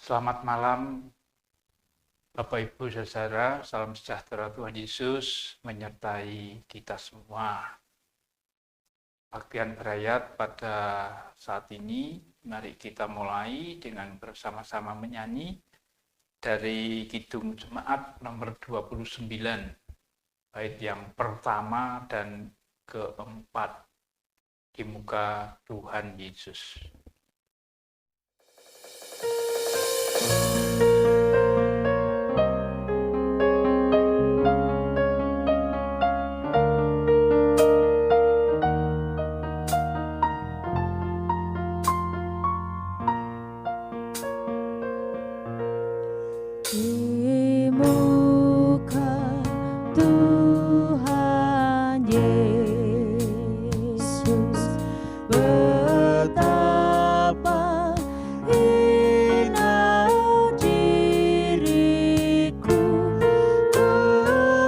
Selamat malam, Bapak Ibu Saudara, salam sejahtera Tuhan Yesus menyertai kita semua. Baktian berayat pada saat ini, mari kita mulai dengan bersama-sama menyanyi dari Kidung Jemaat nomor 29, bait yang pertama dan keempat, di muka Tuhan Yesus. Di muka Tuhan Yesus, betapa hina diriku, ku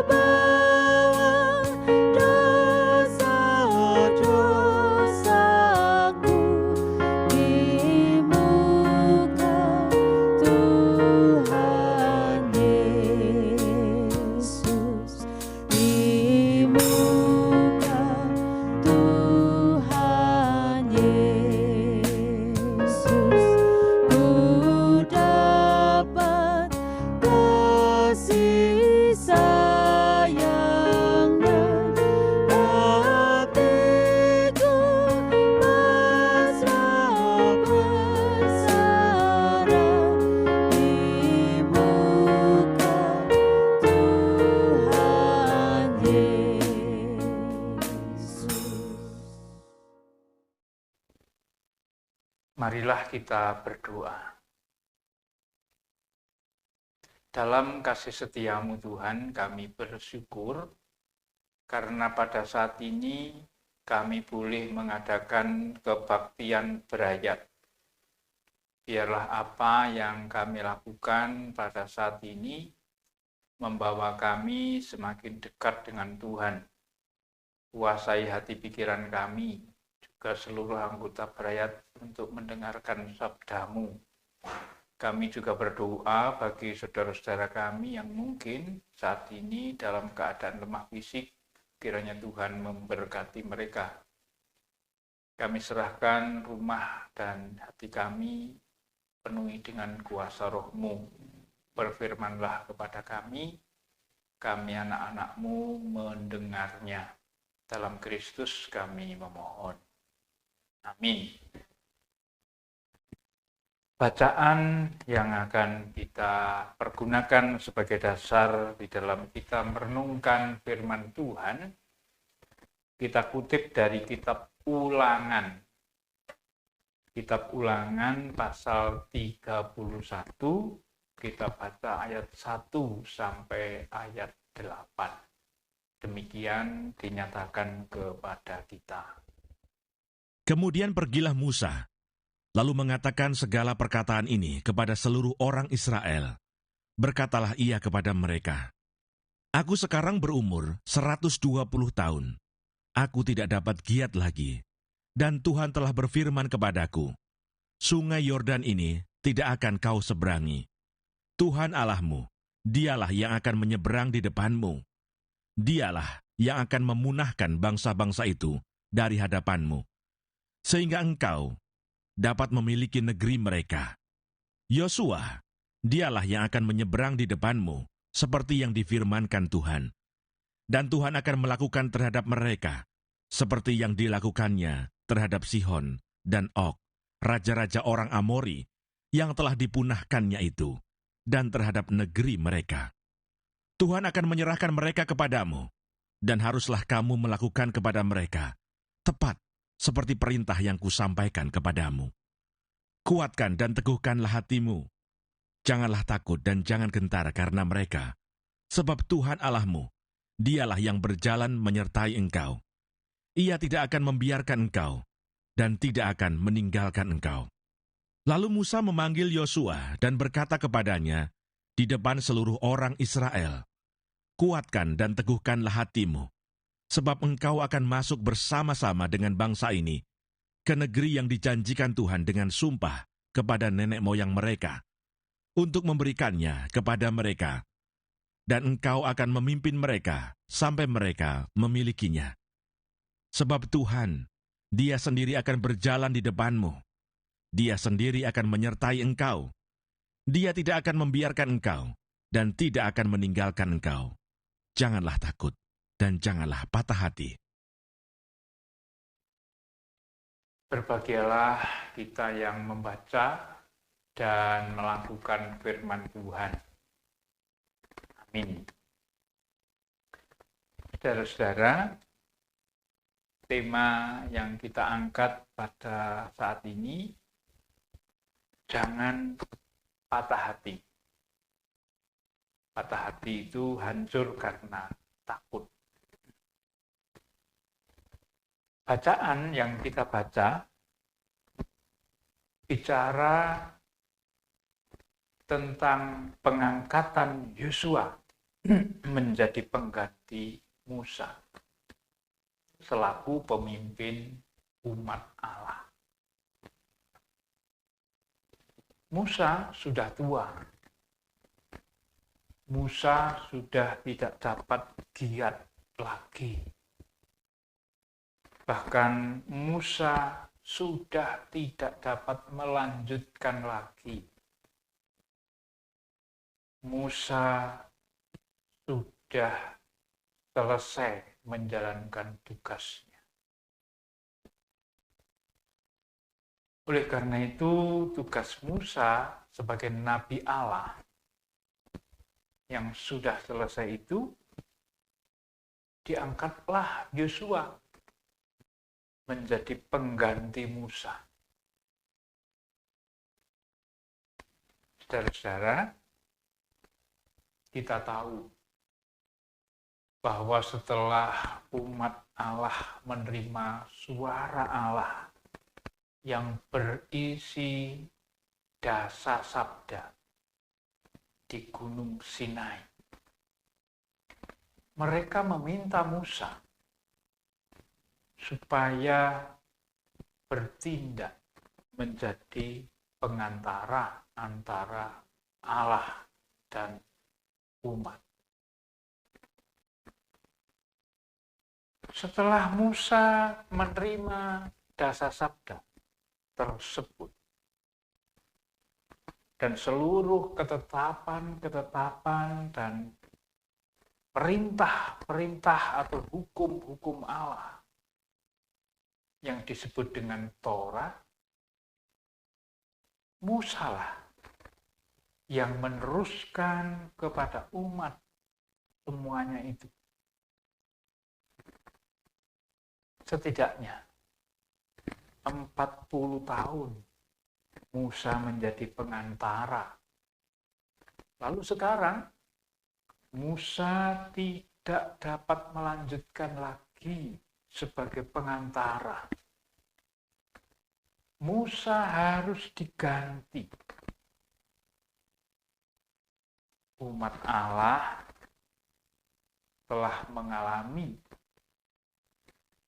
bawa dosa-dosaku di muka Tuhan Yesus, di muka Tuhan Yesus, ku dapat kasih sayang-Nya, hatiku pasrah bersarah di muka Tuhan Yesus. Marilah kita berdoa. Dalam kasih setiamu Tuhan, kami bersyukur karena pada saat ini kami boleh mengadakan kebaktian berayat. Biarlah apa yang kami lakukan pada saat ini membawa kami semakin dekat dengan Tuhan. Kuasai hati pikiran kami, juga seluruh anggota berayat untuk mendengarkan sabdamu. Kami juga berdoa bagi saudara-saudara kami yang mungkin saat ini dalam keadaan lemah fisik, kiranya Tuhan memberkati mereka. Kami serahkan rumah dan hati kami penuhi dengan kuasa roh-Mu. Berfirmanlah kepada kami anak-anak-Mu mendengarnya. Dalam Kristus kami memohon. Amin. Bacaan yang akan kita pergunakan sebagai dasar di dalam kita merenungkan firman Tuhan, kita kutip dari kitab Ulangan. Kitab Ulangan pasal 31, kita baca ayat 1 sampai ayat 8. Demikian dinyatakan kepada kita. Kemudian pergilah Musa, lalu mengatakan segala perkataan ini kepada seluruh orang Israel. Berkatalah ia kepada mereka, "Aku sekarang berumur 120 tahun. Aku tidak dapat giat lagi. Dan Tuhan telah berfirman kepadaku, Sungai Yordan ini tidak akan kau seberangi. Tuhan Allahmu, dialah yang akan menyeberang di depanmu. Dialah yang akan memunahkan bangsa-bangsa itu dari hadapanmu, sehingga engkau dapat memiliki negeri mereka. Yosua, dialah yang akan menyeberang di depanmu, seperti yang difirmankan Tuhan. Dan Tuhan akan melakukan terhadap mereka, seperti yang dilakukannya terhadap Sihon dan Og, raja-raja orang Amori, yang telah dipunahkannya itu, dan terhadap negeri mereka. Tuhan akan menyerahkan mereka kepadamu, dan haruslah kamu melakukan kepada mereka, tepat seperti perintah yang kusampaikan kepadamu. Kuatkan dan teguhkanlah hatimu. Janganlah takut dan jangan gentar karena mereka, sebab Tuhan Allahmu, dialah yang berjalan menyertai engkau. Ia tidak akan membiarkan engkau, dan tidak akan meninggalkan engkau. Lalu Musa memanggil Yosua dan berkata kepadanya di depan seluruh orang Israel, "Kuatkan dan teguhkanlah hatimu, sebab engkau akan masuk bersama-sama dengan bangsa ini ke negeri yang dijanjikan Tuhan dengan sumpah kepada nenek moyang mereka, untuk memberikannya kepada mereka, dan engkau akan memimpin mereka sampai mereka memilikinya. Sebab Tuhan, Dia sendiri akan berjalan di depanmu. Dia sendiri akan menyertai engkau. Dia tidak akan membiarkan engkau dan tidak akan meninggalkan engkau. Janganlah takut dan janganlah patah hati. Berbahagialah kita yang membaca dan melakukan firman Tuhan. Amin. Saudara-saudara, tema yang kita angkat pada saat ini, jangan patah hati. Patah hati itu hancur karena takut. Bacaan yang kita baca bicara tentang pengangkatan Yosua menjadi pengganti Musa selaku pemimpin umat Allah. Musa sudah tua. Musa sudah tidak dapat giat lagi. Bahkan Musa sudah tidak dapat melanjutkan lagi. Musa sudah selesai menjalankan tugasnya. Oleh karena itu, tugas Musa sebagai Nabi Allah yang sudah selesai itu, diangkatlah Yosua menjadi pengganti Musa. Saudara-saudara, kita tahu bahwa setelah umat Allah menerima suara Allah yang berisi dasa sabda di Gunung Sinai, mereka meminta Musa supaya bertindak menjadi pengantara antara Allah dan umat. Setelah Musa menerima dasa sabda tersebut dan seluruh ketetapan dan perintah-perintah atau hukum-hukum Allah yang disebut dengan Torah, Musa lah yang meneruskan kepada umat semuanya itu. Setidaknya 40 tahun Musa menjadi pengantara. Lalu sekarang Musa tidak dapat melanjutkan lagi sebagai pengantara. Musa harus diganti. Umat Allah telah mengalami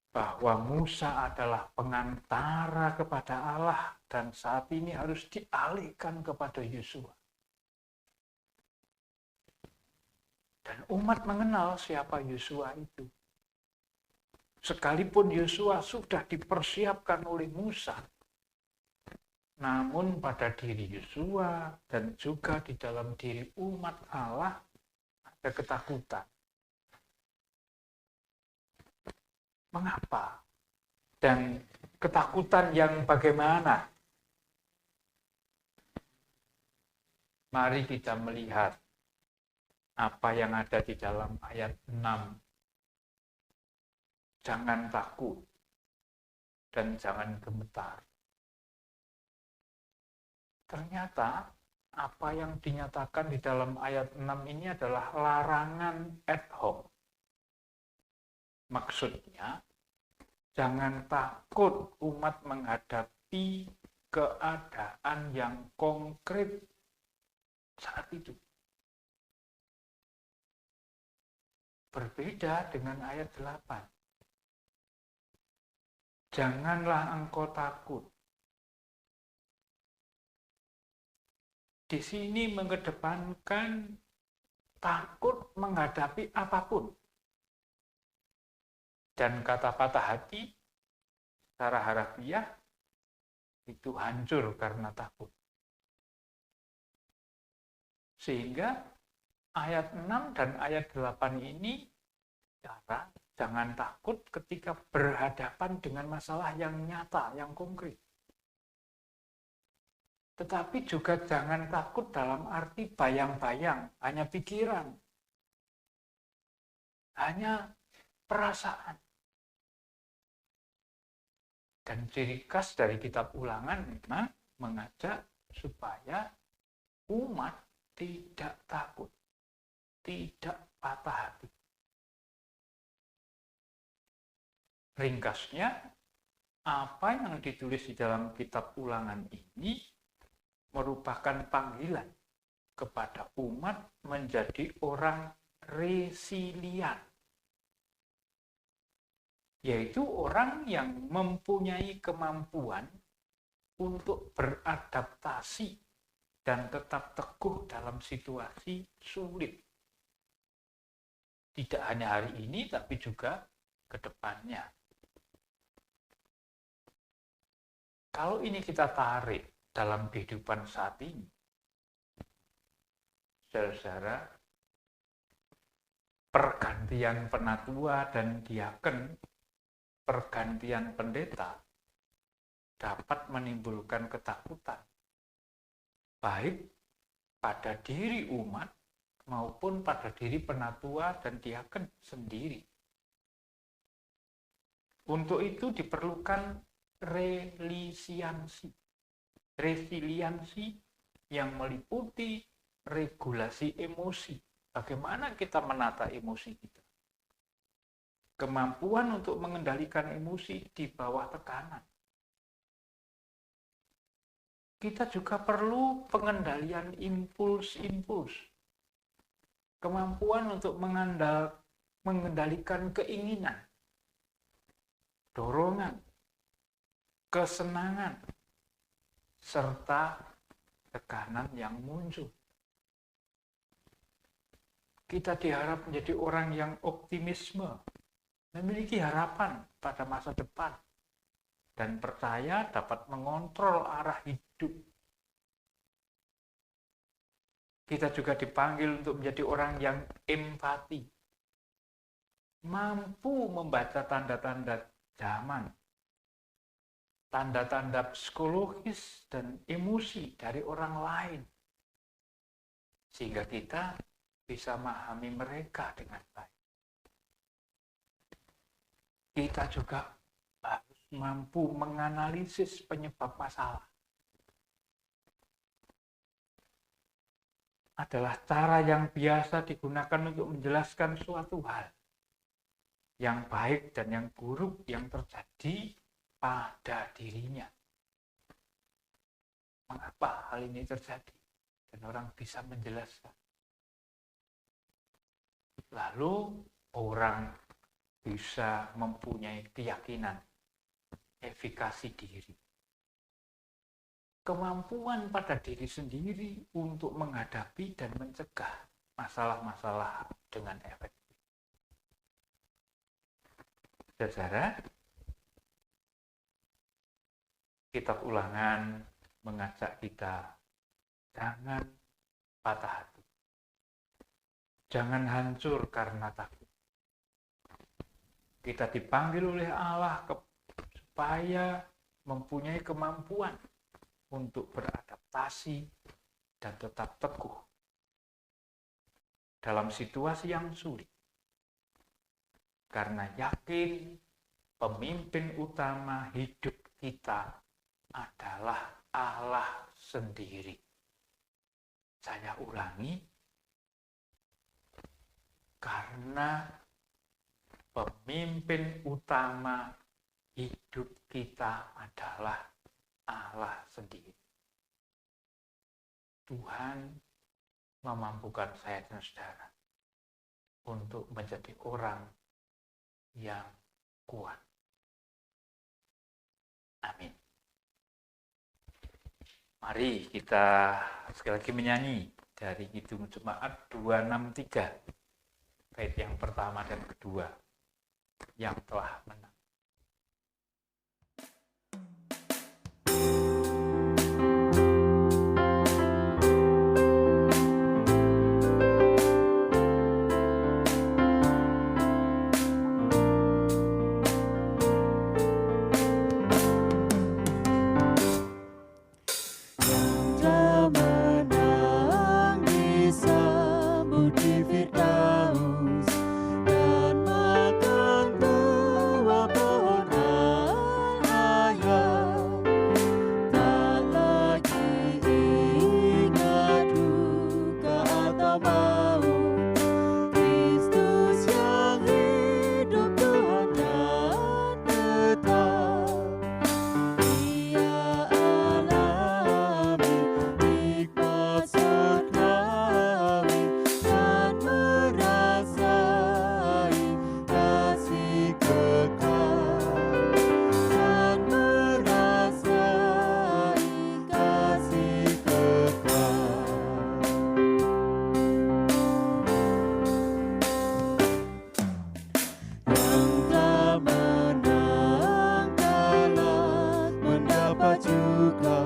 bahwa Musa adalah pengantara kepada Allah dan saat ini harus dialihkan kepada Yosua. Dan umat mengenal siapa Yosua itu. Sekalipun Yosua sudah dipersiapkan oleh Musa, namun pada diri Yosua dan juga di dalam diri umat Allah ada ketakutan. Mengapa? Dan ketakutan yang bagaimana? Mari kita melihat apa yang ada di dalam ayat 6. Jangan takut dan jangan gemetar. Ternyata apa yang dinyatakan di dalam ayat 6 ini adalah larangan ad hoc. Maksudnya, jangan takut umat menghadapi keadaan yang konkret saat itu. Berbeda dengan ayat 8. Janganlah engkau takut. di sini mengedepankan takut menghadapi apapun. Dan kata patah hati secara harafiah itu hancur karena takut. Sehingga ayat 6 dan ayat 8 ini cara jangan takut ketika berhadapan dengan masalah yang nyata, yang konkret. Tetapi juga jangan takut dalam arti bayang-bayang, hanya pikiran, hanya perasaan. Dan ciri khas dari kitab Ulangan memang mengajak supaya umat tidak takut, tidak patah hati. Ringkasnya, apa yang ditulis di dalam kitab Ulangan ini merupakan panggilan kepada umat menjadi orang resilient, yaitu orang yang mempunyai kemampuan untuk beradaptasi dan tetap teguh dalam situasi sulit. Tidak hanya hari ini, tapi juga ke depannya. Kalau ini kita tarik dalam kehidupan saat ini, saudara-saudara, pergantian penatua dan diaken, pergantian pendeta dapat menimbulkan ketakutan, baik pada diri umat maupun pada diri penatua dan diaken sendiri. Untuk itu diperlukan resiliensi yang meliputi regulasi emosi. Bagaimana kita menata emosi kita? Kemampuan untuk mengendalikan emosi di bawah tekanan. Kita juga perlu pengendalian impuls-impuls. Kemampuan untuk mengendalikan keinginan, dorongan, kesenangan, serta tekanan yang muncul. Kita diharap menjadi orang yang optimisme, memiliki harapan pada masa depan, dan percaya dapat mengontrol arah hidup. Kita juga dipanggil untuk menjadi orang yang empati, mampu membaca tanda-tanda zaman, tanda-tanda psikologis dan emosi dari orang lain, sehingga kita bisa memahami mereka dengan baik. Kita juga harus mampu menganalisis penyebab masalah. Adalah cara yang biasa digunakan untuk menjelaskan suatu hal yang baik dan yang buruk yang terjadi pada dirinya. Mengapa hal ini terjadi? Dan orang bisa menjelaskan. Lalu orang bisa mempunyai keyakinan, efikasi diri. Kemampuan pada diri sendiri untuk menghadapi dan mencegah masalah-masalah dengan efektif. Saudara, kitab Ulangan mengajak kita jangan patah hati. Jangan hancur karena takut. Kita dipanggil oleh Allah supaya mempunyai kemampuan untuk beradaptasi dan tetap teguh dalam situasi yang sulit. Karena yakin pemimpin utama hidup kita adalah Allah sendiri. Saya ulangi, karena pemimpin utama hidup kita adalah Allah sendiri. Tuhan memampukan saya dan saudara untuk menjadi orang yang kuat. Amin. Mari kita sekali lagi menyanyi dari Kidung Jemaat 263, bait yang pertama dan kedua, yang telah menang. menang disambut di Firdaus dan makan buah pohon al-hayat. Tak lagi ingat duka atau maut, Kristus yang hidup Tuhan dan tetap. Ia alami nikmat surgawi dan merasai kasih kekal, dan merasai kasih kekal. Yang telah menang kelak mendapat juga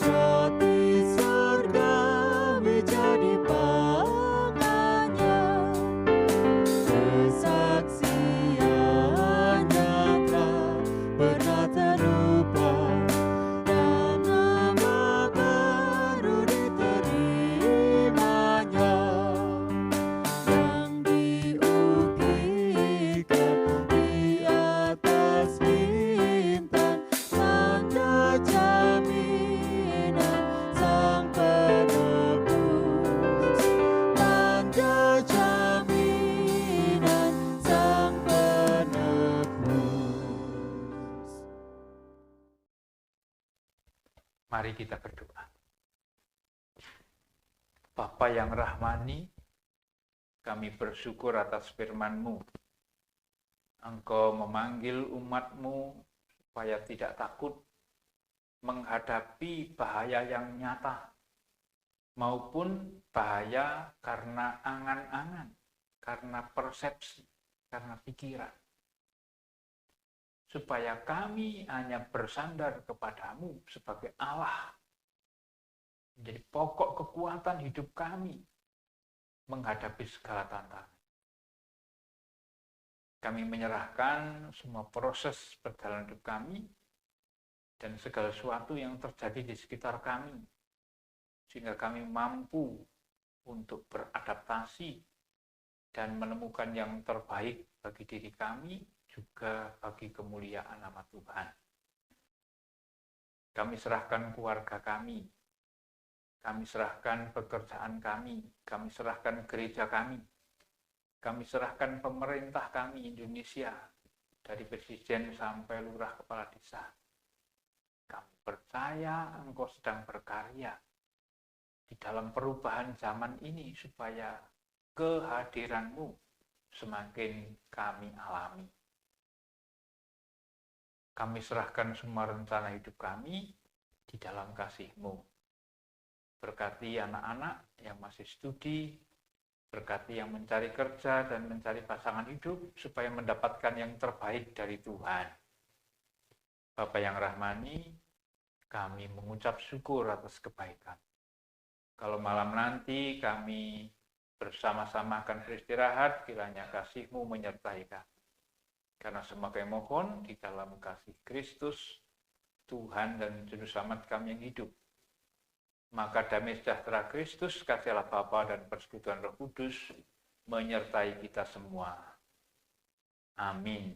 roti surgawi jadi pangannya. Kesaksian nyata pernah terlupa, dan nama baru diterimanya. Yang diugikan di atas bintang, tanda jaminan sang penebus, tanda jaminan sang penebus. Mari kita berdoa. Bapa yang rahmani, kami bersyukur atas firman-Mu. Engkau memanggil umat-Mu supaya tidak takut menghadapi bahaya yang nyata, maupun bahaya karena angan-angan, karena persepsi, karena pikiran. Supaya kami hanya bersandar kepadamu sebagai Allah, menjadi pokok kekuatan hidup kami menghadapi segala tantangan. Kami menyerahkan semua proses perjalanan hidup kami dan segala sesuatu yang terjadi di sekitar kami, sehingga kami mampu untuk beradaptasi dan menemukan yang terbaik bagi diri kami, juga bagi kemuliaan nama Tuhan. Kami serahkan keluarga kami serahkan pekerjaan kami serahkan gereja kami serahkan pemerintah kami Indonesia, dari presiden sampai lurah kepala desa. Kami percaya Engkau sedang berkarya di dalam perubahan zaman ini, supaya kehadiran-Mu semakin kami alami. Kami serahkan semua rencana hidup kami di dalam kasih-Mu. Berkati anak-anak yang masih studi, berkati yang mencari kerja dan mencari pasangan hidup, supaya mendapatkan yang terbaik dari Tuhan. Bapa yang rahmani, kami mengucap syukur atas kebaikan. Kalau malam nanti kami bersama-sama akan beristirahat, kiranya kasih-Mu menyertai kami. Karena semua kami mohon di dalam kasih Kristus, Tuhan dan Juru Selamat kami yang hidup. Maka damai sejahtera Kristus, kasih Allah Bapa dan persekutuan Roh Kudus menyertai kita semua. Amin.